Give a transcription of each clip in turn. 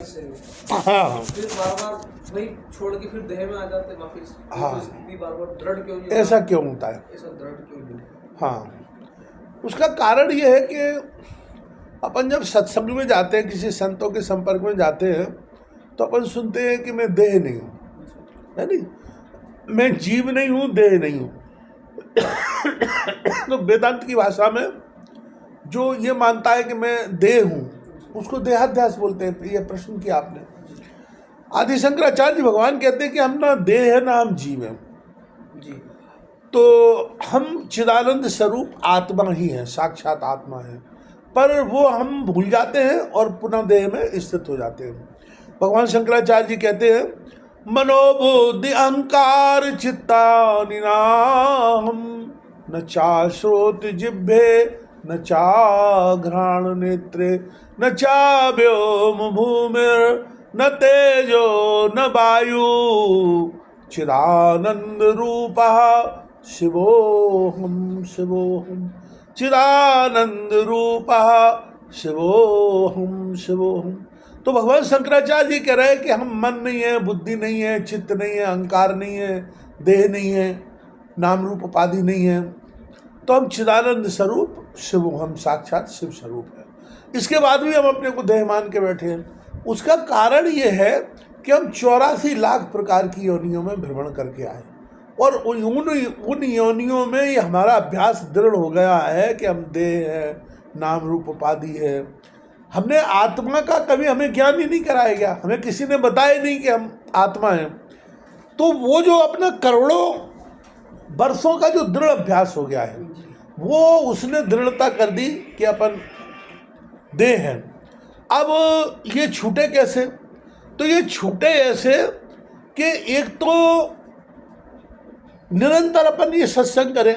हाँ फिर बार बार वही छोड़ के फिर देह में आ जाते वापिस। हाँ। तो स्थिति बार बार दृढ़ क्यों नहीं ऐसा होता? क्यों होता है? ऐसा दृढ़ क्यों नहीं? हाँ, उसका कारण ये है कि अपन जब सत्संग में जाते हैं, किसी संतों के संपर्क में जाते हैं, तो अपन सुनते हैं कि मैं देह नहीं हूँ, है नहीं, मैं जीव नहीं हूँ, देह नहीं हूँ। तो वेदांत की भाषा में जो ये मानता है कि मैं देह हूँ, उसको देहाध्यास बोलते हैं। ये प्रश्न किया आपने। आदि शंकराचार्य जी भगवान कहते हैं कि हम ना देह है ना हम जीव हैं। जी। तो हम चिदानंद स्वरूप आत्मा ही हैं, साक्षात आत्मा है, पर वो हम भूल जाते हैं और पुनः देह में स्थित हो जाते हैं। भगवान शंकराचार्य जी कहते हैं, मनोबुद्धि अहंकार चित्तानि नाहं, न चाश्रोत जिह्वे न चाघ्राण नेत्रे न चाव्योम भूमिर न तेजो न वायु चिदानंद रूपः शिवोहम शिवोहम, चिदानंद रूपः शिवोहम शिवोहम। तो भगवान शंकराचार्य जी कह रहे हैं कि हम मन नहीं है, बुद्धि नहीं है, चित्त नहीं है, अहंकार नहीं है, देह नहीं है, नाम रूप उपाधि नहीं है, तो हम चिदानंद स्वरूप शिव, हम साक्षात शिव स्वरूप है। इसके बाद भी हम अपने को देह मान के बैठे हैं। उसका कारण ये है कि हम 84 लाख प्रकार की योनियों में भ्रमण करके आए, और उन योनियों में ये हमारा अभ्यास दृढ़ हो गया है कि हम देह है, नाम रूप उपाधि है। हमने आत्मा का कभी हमें ज्ञान ही नहीं कराया गया, हमें किसी ने बताया नहीं कि हम आत्मा हैं। तो वो जो अपना करोड़ों वर्षों का जो दृढ़ अभ्यास हो गया है, वो उसने दृढ़ता कर दी कि अपन देह हैं। अब ये छूटे कैसे? तो ये छूटे ऐसे कि एक तो निरंतर अपन ये सत्संग करें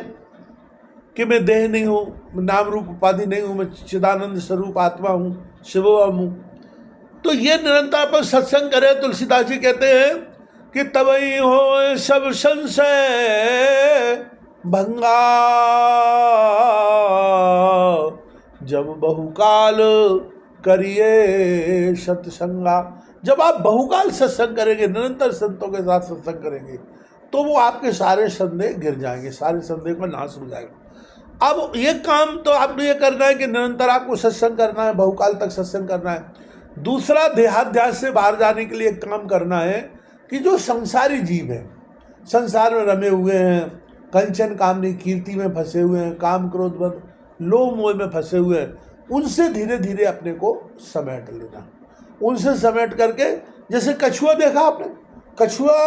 कि मैं देह नहीं हूँ, नाम रूप उपाधि नहीं हूँ, मैं चिदानंद स्वरूप आत्मा हूँ, शिवोहम हूँ। तो ये निरंतर अपन सत्संग करें। तुलसीदास जी कहते हैं कि तबई हो सब संशय भंगा, जब बहुकाल करिए सत्संगा। जब आप बहुकाल सत्संग करेंगे, निरंतर संतों के साथ सत्संग करेंगे, तो वो आपके सारे संदेह गिर जाएंगे, सारे संदेह का नाश हो जाएगा। अब ये काम तो आपने ये करना है कि निरंतर आपको सत्संग करना है, बहुकाल तक सत्संग करना है। दूसरा, देहाध्यास से बाहर जाने के लिए एक काम करना है कि जो संसारी जीव हैं, संसार में रमे हुए हैं, कंचन कामनी कीर्ति में फंसे हुए हैं, काम क्रोध बद लोभ मोह में फंसे हुए हैं, उनसे धीरे धीरे अपने को समेट लेना। उनसे समेट करके, जैसे कछुआ देखा आपने, कछुआ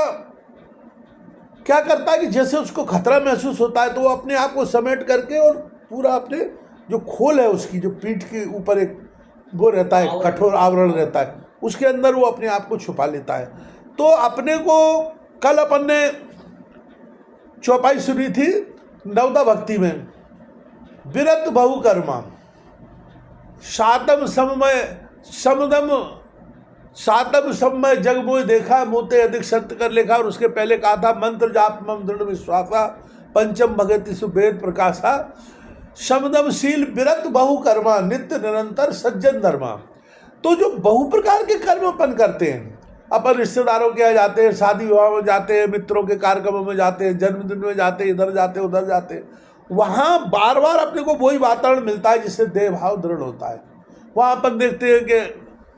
क्या करता है कि जैसे उसको खतरा महसूस होता है तो वो अपने आप को समेट करके और पूरा अपने जो खोल है उसकी, जो पीठ के ऊपर एक वो रहता है, कठोर आवरण रहता है, उसके अंदर वो अपने आप को छुपा लेता है। तो अपने को कल अपन ने चौपाई सुनी थी नवदा भक्ति में, विरत बहुकर्मा सातम सममय समदम, सातम समय जग मोह देखा, मोते अधिक सत्य कर लेखा। और उसके पहले कहा था, मंत्र जाप मम दृढ़ विश्वासा, पंचम भगति सुवेद प्रकाशा, समदमशील विरत बहुकर्मा, नित्य निरंतर सज्जन धर्मा। तो जो बहु प्रकार के कर्म अपन करते हैं, अपन रिश्तेदारों के यहाँ जाते हैं, शादी विवाह में जाते हैं, मित्रों के कार्यक्रमों में जाते हैं, जन्मदिन में जाते हैं, इधर जाते हैं उधर जाते हैं, वहाँ बार बार अपने को वही वातावरण मिलता है जिससे देह भाव दृढ़ होता है। वहाँ अपन देखते हैं कि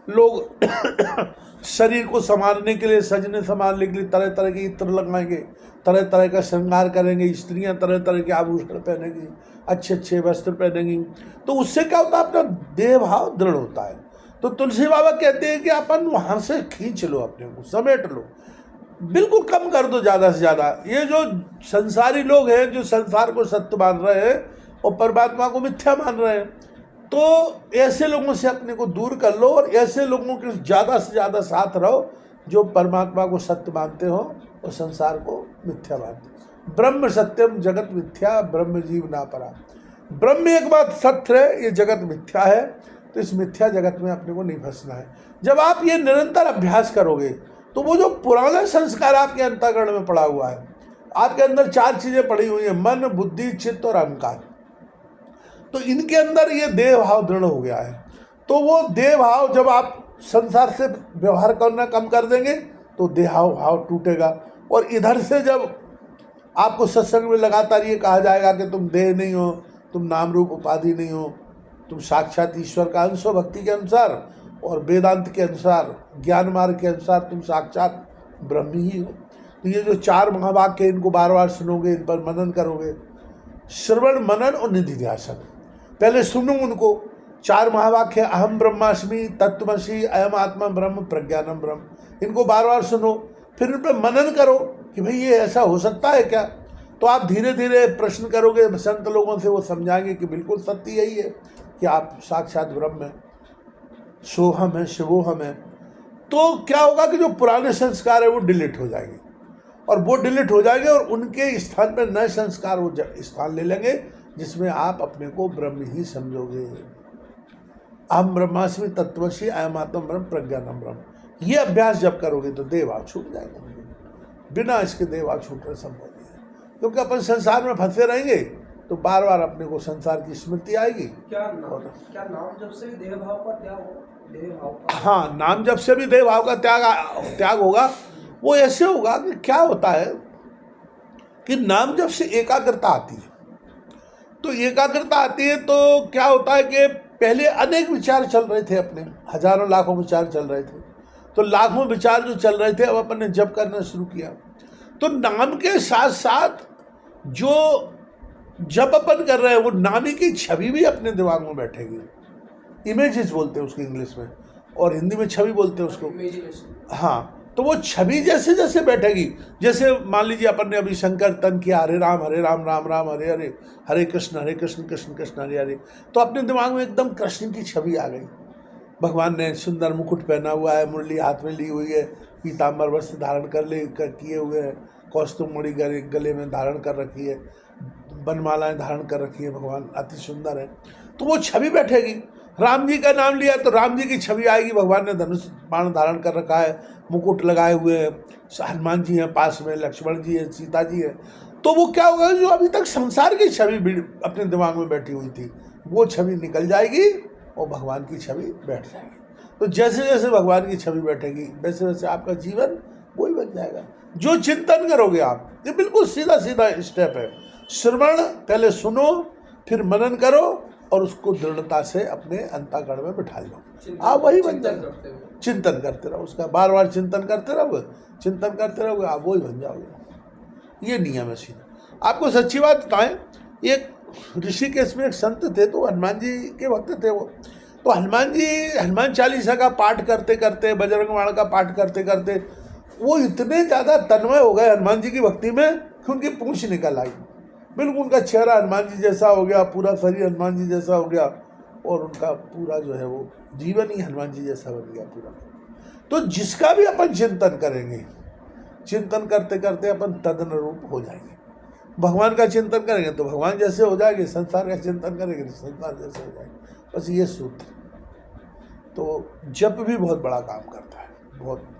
लोग शरीर को संभालने के लिए, सजने संभालने के लिए तरह तरह के इत्र लगाएंगे, तरह तरह का श्रृंगार करेंगे, स्त्रियां तरह तरह के आभूषण पहनेंगी, अच्छे अच्छे वस्त्र पहनेंगी। तो उससे क्या होता है, अपना देह भाव दृढ़ होता है। तो तुलसी बाबा कहते हैं कि अपन वहाँ से खींच लो, अपने को समेट लो, बिल्कुल कम कर दो ज़्यादा से ज़्यादा। ये जो संसारी लोग हैं, जो संसार को सत्य मान रहे हैं और परमात्मा को मिथ्या मान रहे हैं, तो ऐसे लोगों से अपने को दूर कर लो और ऐसे लोगों के ज़्यादा से ज़्यादा साथ रहो जो परमात्मा को सत्य मानते हो और संसार को मिथ्या मानते हो। ब्रह्म सत्यम जगत मिथ्या, ब्रह्म जीव ना परा। ब्रह्म एक बात सत्य है, ये जगत मिथ्या है, तो इस मिथ्या जगत में अपने को नहीं फंसना है। जब आप ये निरंतर अभ्यास करोगे तो वो जो पुराना संस्कार आपके अंतःकरण में पड़ा हुआ है, आपके अंदर 4 चीज़ें पड़ी हुई हैं, मन बुद्धि चित्त और अहंकार, तो इनके अंदर ये देह भाव दृढ़ हो गया है। तो वो देह भाव जब आप संसार से व्यवहार करना कम कर देंगे तो देहाव भाव टूटेगा। और इधर से जब आपको सत्संग में लगातार ये कहा जाएगा कि तुम देह नहीं हो, तुम नाम रूप उपाधि नहीं हो, तुम साक्षात ईश्वर का अंश हो भक्ति के अनुसार, और वेदांत के अनुसार, ज्ञान मार्ग के अनुसार तुम साक्षात ब्रह्म ही हो। तो ये जो 4 महावाक्य, इनको बार बार सुनोगे, इन पर मनन करोगे, श्रवण मनन और निधिध्यासन। पहले सुनो उनको 4 महावाक्य, अहम ब्रह्मास्मि, तत्त्वमसि, अयम आत्मा ब्रह्म, प्रज्ञानम ब्रह्म, इनको बार बार सुनो, फिर इन पर मनन करो कि भाई ये ऐसा हो सकता है क्या। तो आप धीरे धीरे प्रश्न करोगे संत लोगों से, वो समझाएंगे कि बिल्कुल सत्य यही है कि आप साक्षात ब्रह्म हैं, सोहम है, शिवोहम है। तो क्या होगा कि जो पुराने संस्कार है वो डिलीट हो जाएंगे, और वो डिलीट हो जाएंगे और उनके स्थान पर नए संस्कार वो स्थान ले लेंगे, जिसमें आप अपने को ब्रह्म ही समझोगे। अहम ब्रह्मास्मि, तत्त्वमसि, अयम आत्मा ब्रह्म, प्रज्ञानम ब्रह्म। ये अभ्यास जब करोगे तो देहभाव छूट जाएगा। बिना इसके देहभाव छूटना संभव नहीं है, क्योंकि अपन संसार में फंसे रहेंगे तो बार बार अपने को संसार की स्मृति आएगी। क्या नाम जब से भी देह भाव का त्याग होगा? देह भाव का, हाँ, नाम जब से भी देह भाव का त्याग होगा। वो ऐसे होगा कि क्या होता है कि नाम जब से एकाग्रता आती है, तो एकाग्रता आती है तो क्या होता है कि पहले अनेक विचार चल रहे थे, अपने हजारों लाखों विचार चल रहे थे, तो लाखों विचार जो चल रहे थे अब अपन ने जप करना शुरू किया, तो नाम के साथ साथ जो जप अपन कर रहे हैं वो नाम की छवि भी अपने दिमाग में बैठेगी। इमेजेस बोलते हैं उसको इंग्लिश में, और हिंदी में छवि बोलते हैं उसको। हाँ, तो वो छवि जैसे जैसे बैठेगी, जैसे मान लीजिए अपन ने अभी संकीर्तन किया, हरे राम राम राम हरे हरे, हरे कृष्ण कृष्ण कृष्ण हरे हरे, तो अपने दिमाग में एकदम कृष्ण की छवि आ गई। भगवान ने सुंदर मुकुट पहना हुआ है, मुरली हाथ में ली हुई है, पीताम्बर वस्त्र धारण किए हुए हैं, कौस्तुभ मणि गले में धारण कर रखी है, बनमालाएं धारण कर रखी है, भगवान अति सुंदर है। तो वो छवि बैठेगी। राम जी का नाम लिया तो राम जी की छवि आएगी, भगवान ने धनुष बाण धारण कर रखा है, मुकुट लगाए हुए हैं, हनुमान जी हैं पास में, लक्ष्मण जी है, सीता जी है। तो वो क्या होगा, जो अभी तक संसार की छवि अपने दिमाग में बैठी हुई थी वो छवि निकल जाएगी और भगवान की छवि बैठ जाएगी। तो जैसे जैसे भगवान की छवि बैठेगी वैसे वैसे आपका जीवन वही बन जाएगा। जो चिंतन करोगे आप, ये बिल्कुल सीधा सीधा स्टेप है। श्रवण पहले सुनो, फिर मनन करो, और उसको दृढ़ता से अपने अंतःकरण में बिठा लो, आप वही बन जाएगा। चिंतन करते रहो, उसका बार बार चिंतन करते रहोगे, आप वही बन जाओगे। ये नियम है सीधा। आपको सच्ची बात बताएं, एक ऋषिकेश में एक संत थे, तो हनुमान जी के भक्त थे वो। तो हनुमान जी हनुमान चालीसा का पाठ करते करते, बजरंग बाण का पाठ करते करते वो इतने ज़्यादा तन्मय हो गए हनुमान जी की भक्ति में कि उनकी पूंछ निकल आई, बिल्कुल उनका चेहरा हनुमान जी जैसा हो गया, पूरा शरीर हनुमान जी जैसा हो गया, और उनका पूरा जो है वो जीवन ही हनुमान जी जैसा बन गया पूरा। तो जिसका भी अपन चिंतन करेंगे, चिंतन करते करते अपन तदनुरूप हो जाएंगे। भगवान का चिंतन करेंगे तो भगवान जैसे हो जाएंगे, संसार का चिंतन करेंगे तो संसार जैसे हो जाएंगे। बस ये सूत्र। तो जप भी बहुत बड़ा काम करता है, बहुत।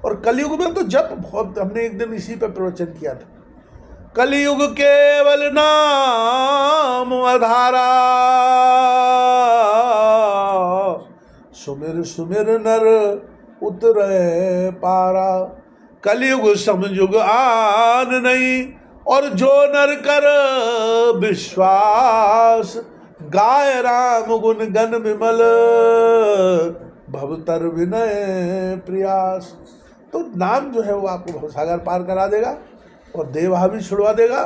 और कलयुग में तो जप बहुत, हमने एक दिन इसी पे प्रवचन किया था, कलयुग केवल नाम आधारा, सुमिर सुमिर नर उतरे पारा। कलयुग समयुग आन नहीं, और जो नर कर विश्वास, गाय राम गुण गण विमल, भवतर विनय प्रयास। तो नाम जो है वो आपको भवसागर पार करा देगा और देवहा भी छुड़वा देगा,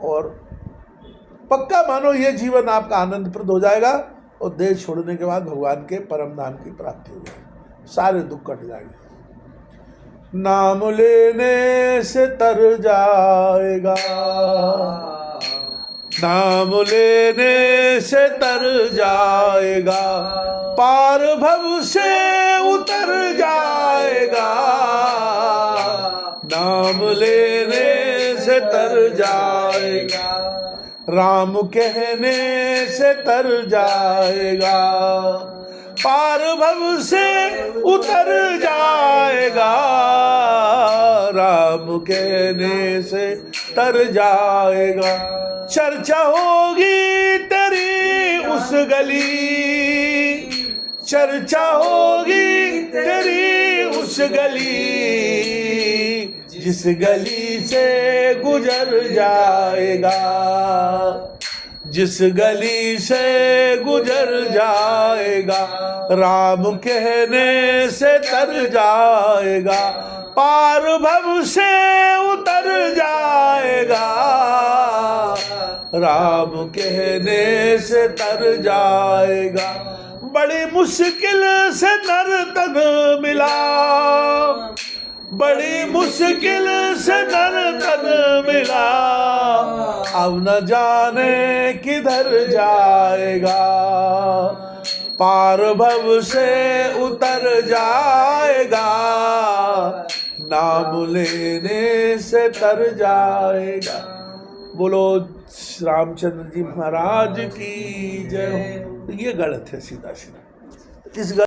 और पक्का मानो ये जीवन आपका आनंदप्रद हो जाएगा, और देह छोड़ने के बाद भगवान के परम धाम की प्राप्ति हो जाएगी, सारे दुख कट जाएंगे। नाम लेने से तर जाएगा, नाम लेने से तर जाएगा, पार भव से उतर जाएगा, नाम लेने से तर जाएगा, राम कहने से तर जाएगा, पार भव से उतर जाएगा, राम कहने से तर जाएगा। चर्चा होगी तेरी उस गली, चर्चा होगी तेरी उस गली जिस गली से गुजर जाएगा, जिस गली से गुजर जाएगा, राम कहने से तर जाएगा, पार भव से उतर जाएगा, राम कहने से तर जाएगा। बड़ी मुश्किल से नर तन मिला, बड़ी मुश्किल से नर तन मिला, अब न जाने किधर जाएगा, पार भव से उतर जाएगा, नाम लेने से तर जाएगा। बोलो रामचंद्र जी महाराज की जय हो। ये गलत है सीधा सीधा। इस